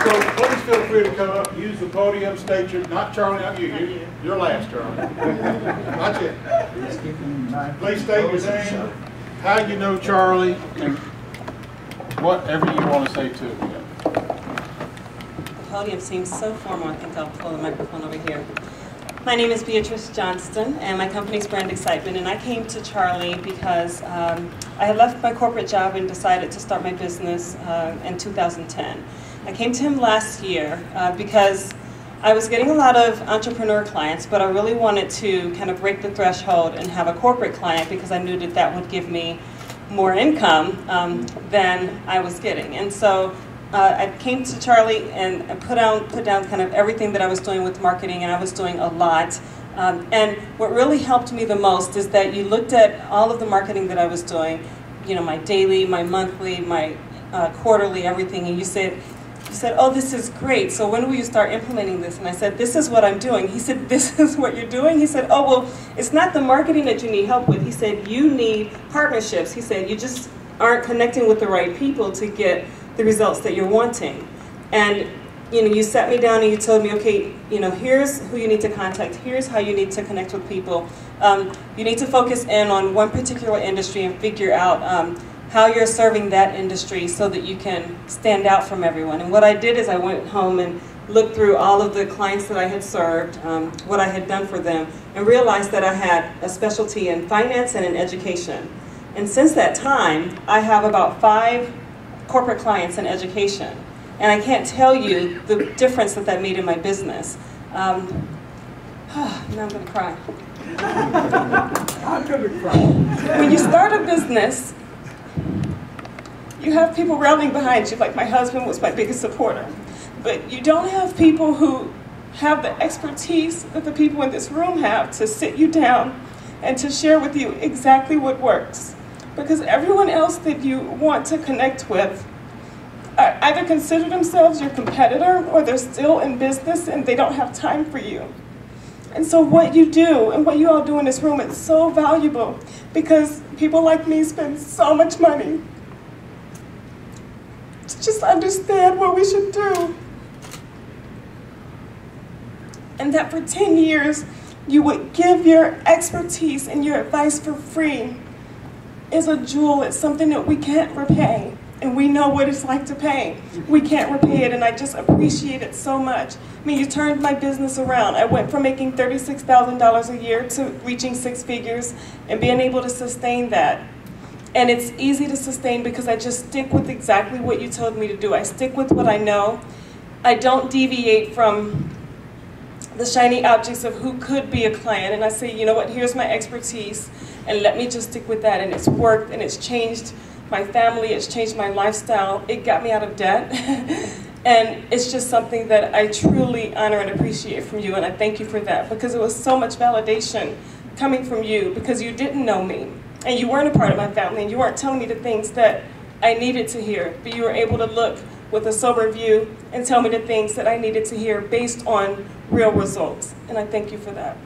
So please feel free to come up, use the podium, state your, not Charlie, not you, you're last, Charlie. Not yet. Please state your name, how you know Charlie, and whatever you want to say to him. The podium seems so formal. I think I'll pull the microphone over here. My name is Beatrice Johnston, and my company's Brand Excitement, and I came to Charlie because I had left my corporate job and decided to start my business in 2010. I came to him last year because I was getting a lot of entrepreneur clients, but I really wanted to kind of break the threshold and have a corporate client because I knew that that would give me more income than I was getting. And so I came to Charlie and I put down kind of everything that I was doing with marketing, and I was doing a lot. And what really helped me the most is that you looked at all of the marketing that I was doing, you know, my daily, my monthly, my quarterly, everything, and you said, oh, this is great, so when will you start implementing this? And I said, this is what I'm doing. He said, this is what you're doing? He said, oh, well, it's not the marketing that you need help with. He said, you need partnerships. He said, you just aren't connecting with the right people to get the results that you're wanting. And you know, you sat me down and you told me, okay, you know, here's who you need to contact, here's how you need to connect with people. You need to focus in on one particular industry and figure out how you're serving that industry so that you can stand out from everyone. And what I did is I went home and looked through all of the clients that I had served, what I had done for them, and realized that I had a specialty in finance and in education. And since that time, I have about 5 corporate clients in education. And I can't tell you the difference that that made in my business. Now I'm going to cry. I'm going to cry. When you start a business, you have people rallying behind you, like my husband was my biggest supporter. But you don't have people who have the expertise that the people in this room have to sit you down and to share with you exactly what works. Because everyone else that you want to connect with either consider themselves your competitor or they're still in business and they don't have time for you. And so what you do and what you all do in this room is so valuable because people like me spend so much money to just understand what we should do. And that for 10 years you would give your expertise and your advice for free is a jewel. It's something that we can't repay. And we know what it's like to pay. We can't repay it, and I just appreciate it so much. I mean, you turned my business around. I went from making $36,000 a year to reaching 6 figures and being able to sustain that. And it's easy to sustain because I just stick with exactly what you told me to do. I stick with what I know. I don't deviate from the shiny objects of who could be a client, and I say, you know what, here's my expertise, and let me just stick with that, and it's worked, and it's changed my family, it's changed my lifestyle, it got me out of debt, and it's just something that I truly honor and appreciate from you, and I thank you for that, because it was so much validation coming from you, because you didn't know me, and you weren't a part of my family, and you weren't telling me the things that I needed to hear, but you were able to look with a sober view and tell me the things that I needed to hear based on real results, and I thank you for that.